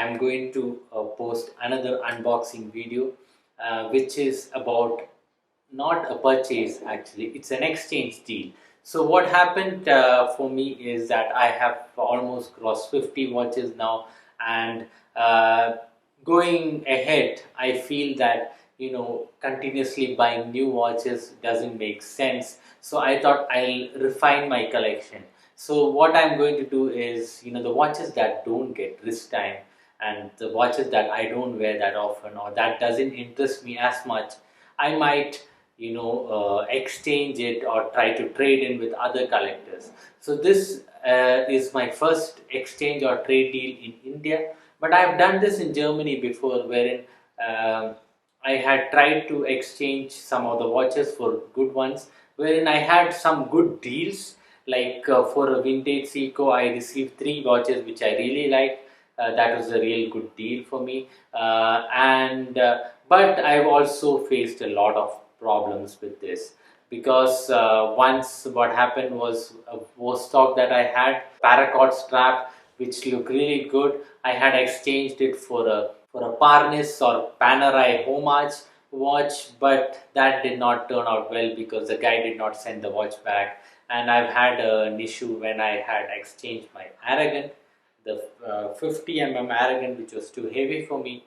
I'm going to post another unboxing video, which is about not a purchase, actually it's an exchange deal. So what happened for me is that I have almost crossed 50 watches now, and going ahead I feel that continuously buying new watches doesn't make sense. So I thought I'll refine my collection. So what I'm going to do is, the watches that don't get wrist time and the watches that I don't wear that often or that doesn't interest me as much, I might exchange it or try to trade in with other collectors. So this is my first exchange or trade deal in India, but I have done this in Germany before, wherein I had tried to exchange some of the watches for good ones, wherein I had some good deals. Like for a vintage Seiko, I received 3 watches which I really liked. That was a real good deal for me. But I've also faced a lot of problems with this, because once what happened was a stock that I had, paracord strap, which looked really good. I had exchanged it for a Parnis or Panerai homage watch, but that did not turn out well because the guy did not send the watch back. And I've had an issue when I had exchanged my Aragon, the 50 Aragon, which was too heavy for me.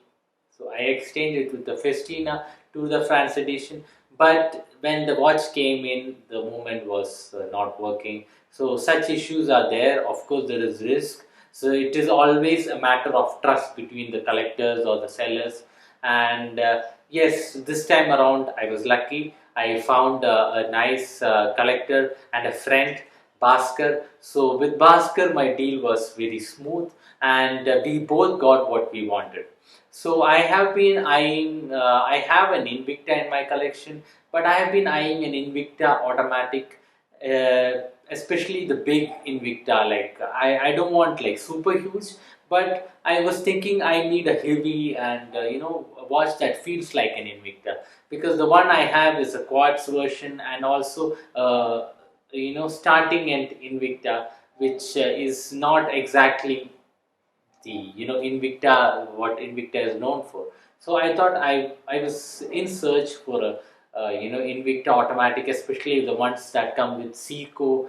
So I exchanged it with the Festina to the France edition. But when the watch came in, the movement was not working. So such issues are there. Of course, there is risk. So it is always a matter of trust between the collectors or the sellers. And yes, this time around I was lucky. I found a nice collector and a friend, Bhaskar. So with Bhaskar, my deal was very smooth, and we both got what we wanted. So I have been eyeing, I have an Invicta in my collection, but I have been eyeing an Invicta automatic, especially the big Invicta. Like I don't want like super huge, but I was thinking I need a heavy and a watch that feels like an Invicta, because the one I have is a quartz version, and also starting at Invicta, which is not exactly the Invicta, what Invicta is known for. So I thought I was in search for a Invicta automatic, especially the ones that come with Seiko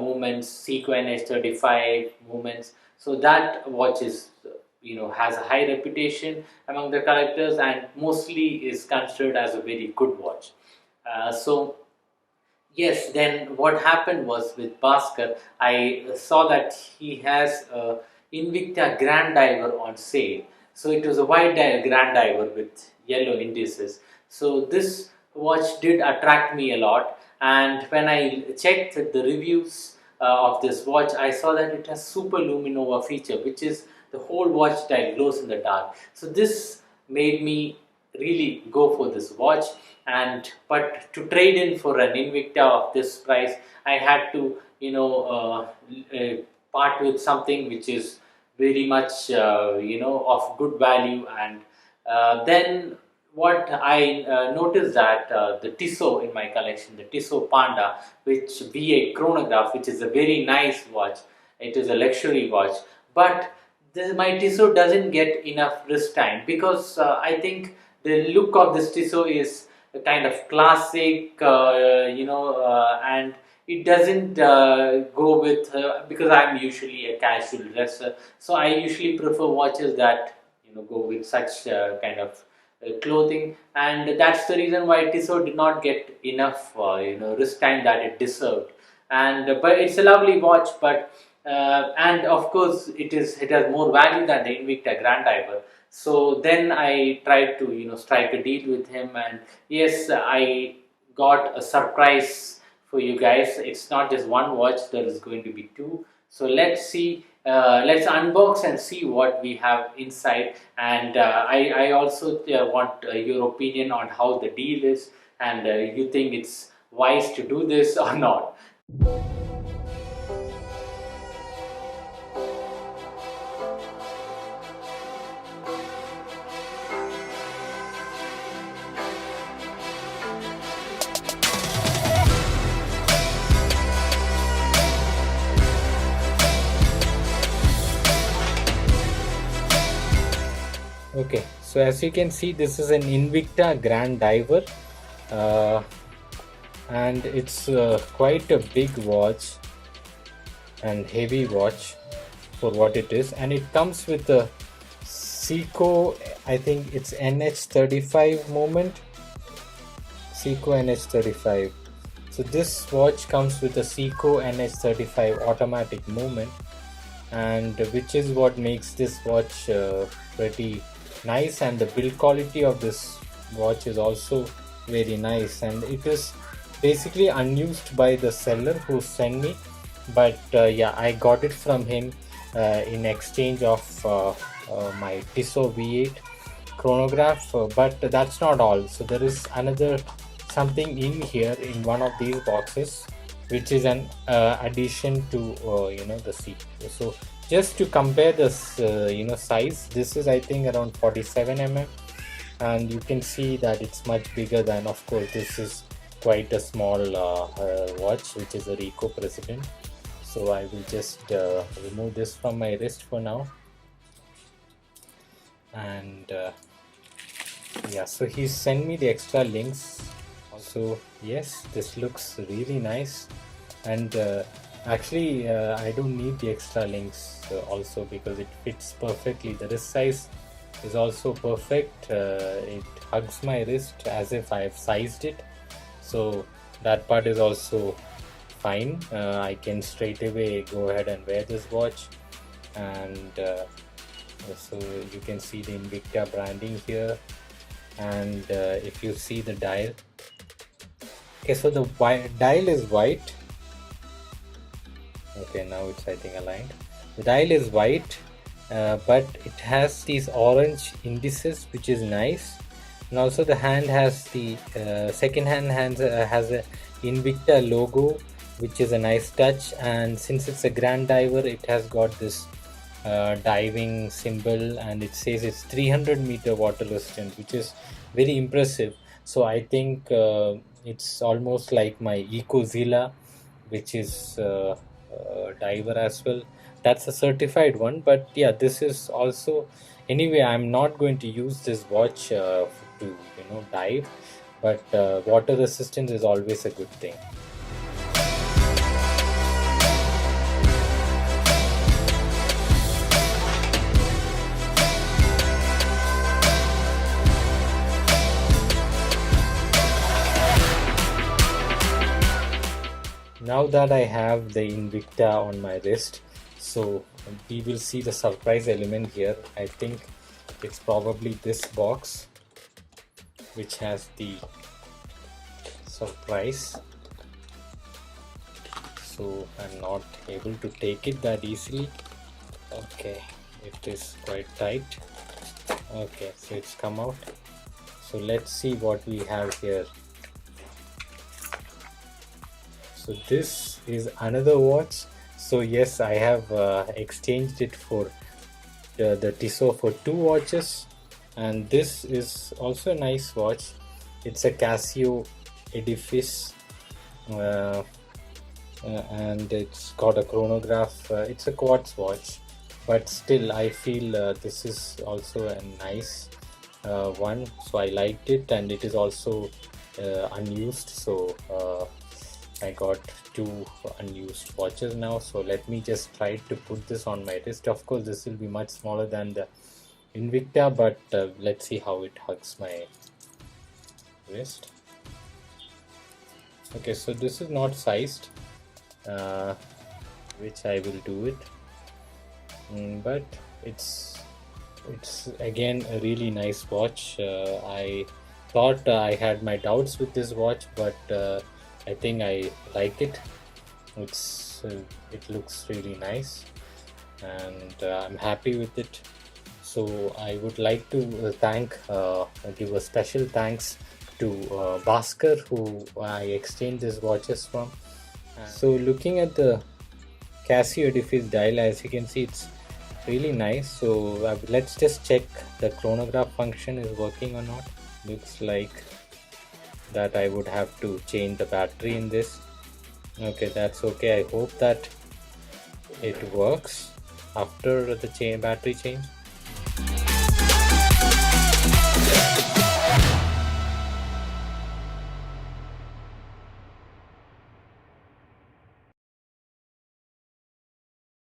movements, Seiko NH35 movements. So that watch is has a high reputation among the collectors and mostly is considered as a very good watch. So yes, then what happened was with Bhaskar, I saw that he has a Invicta Grand Diver on sale. So it was a white Grand Diver with yellow indices. So this watch did attract me a lot, and when I checked the reviews of this watch, I saw that it has Super Luminova feature, which is the whole watch style glows in the dark. So this made me really go for this watch. But to trade in for an Invicta of this price, I had to part with something which is very much of good value. And then what I noticed that the Tissot in my collection, the Tissot Panda, which V8 Chronograph, which is a very nice watch. It is a luxury watch, but my Tissot doesn't get enough wrist time, because I think the look of this Tissot is a kind of classic, and it doesn't go with, because I'm usually a casual dresser, so I usually prefer watches that go with such kind of clothing, and that's the reason why Tissot did not get enough wrist time that it deserved. And but it's a lovely watch, but and of course it has more value than the Invicta Granddiver. So then I tried to strike a deal with him, and yes, I got a surprise for you guys. It's not just one watch, there is going to be 2. So let's see, let's unbox and see what we have inside. And I also want your opinion on how the deal is, and you think it's wise to do this or not. So as you can see, this is an Invicta Grand Diver, and it's quite a big watch and heavy watch for what it is, and it comes with a Seiko, I think it's NH35 movement, Seiko NH35. So this watch comes with a Seiko NH35 automatic movement, and which is what makes this watch pretty nice, and the build quality of this watch is also very nice, and it is basically unused by the seller who sent me, but yeah, I got it from him in exchange of my Tissot V8 Chronograph, but that's not all. So there is another something in here in one of these boxes, which is an addition to the seat. So just to compare this size, this is I think around 47 mm, and you can see that it's much bigger than, of course, this is quite a small watch, which is a Ricoh President. So I will just remove this from my wrist for now, and yeah, so he sent me the extra links also. Yes, this looks really nice, and actually I don't need the extra links also, because it fits perfectly. The wrist size is also perfect. It hugs my wrist as if I have sized it, so that part is also fine. I can straight away go ahead and wear this watch, and so you can see the Invicta branding here, and if you see the dial, okay, so the dial is white. Okay, now it's I think aligned. The dial is white, but it has these orange indices, which is nice, and also the hand has the second hand has a Invicta logo, which is a nice touch, and since it's a Grand Diver, it has got this diving symbol, and it says it's 300-meter water resistant, which is very impressive. So I think it's almost like my EcoZilla, which is diver as well. That's a certified one, but yeah, this is also, anyway, I'm not going to use this watch to dive, but water resistance is always a good thing. Now that I have the Invicta on my wrist, so we will see the surprise element here. I think it's probably this box, which has the surprise. So I'm not able to take it that easily. Okay, it is quite tight. Okay, so it's come out. So let's see what we have here. So this is another watch. So yes, I have exchanged it for the Tissot for 2 watches, and this is also a nice watch. It's a Casio Edifice, and it's got a chronograph. It's a quartz watch, but still I feel this is also a nice one, so I liked it, and it is also unused. So I got 2 unused watches now, so let me just try to put this on my wrist. Of course, this will be much smaller than the Invicta, but let's see how it hugs my wrist. Okay, so this is not sized, which I will do it, but it's again a really nice watch. I thought I had my doubts with this watch, but I think I like it. It looks really nice, and I'm happy with it. So I would like to give a special thanks to Bhaskar, who I exchanged these watches from. So looking at the Casio Edifice dial, as you can see, it's really nice. So let's just check the chronograph function is working or not. Looks like that I would have to change the battery in this. Okay, that's okay. I hope that it works after the battery change.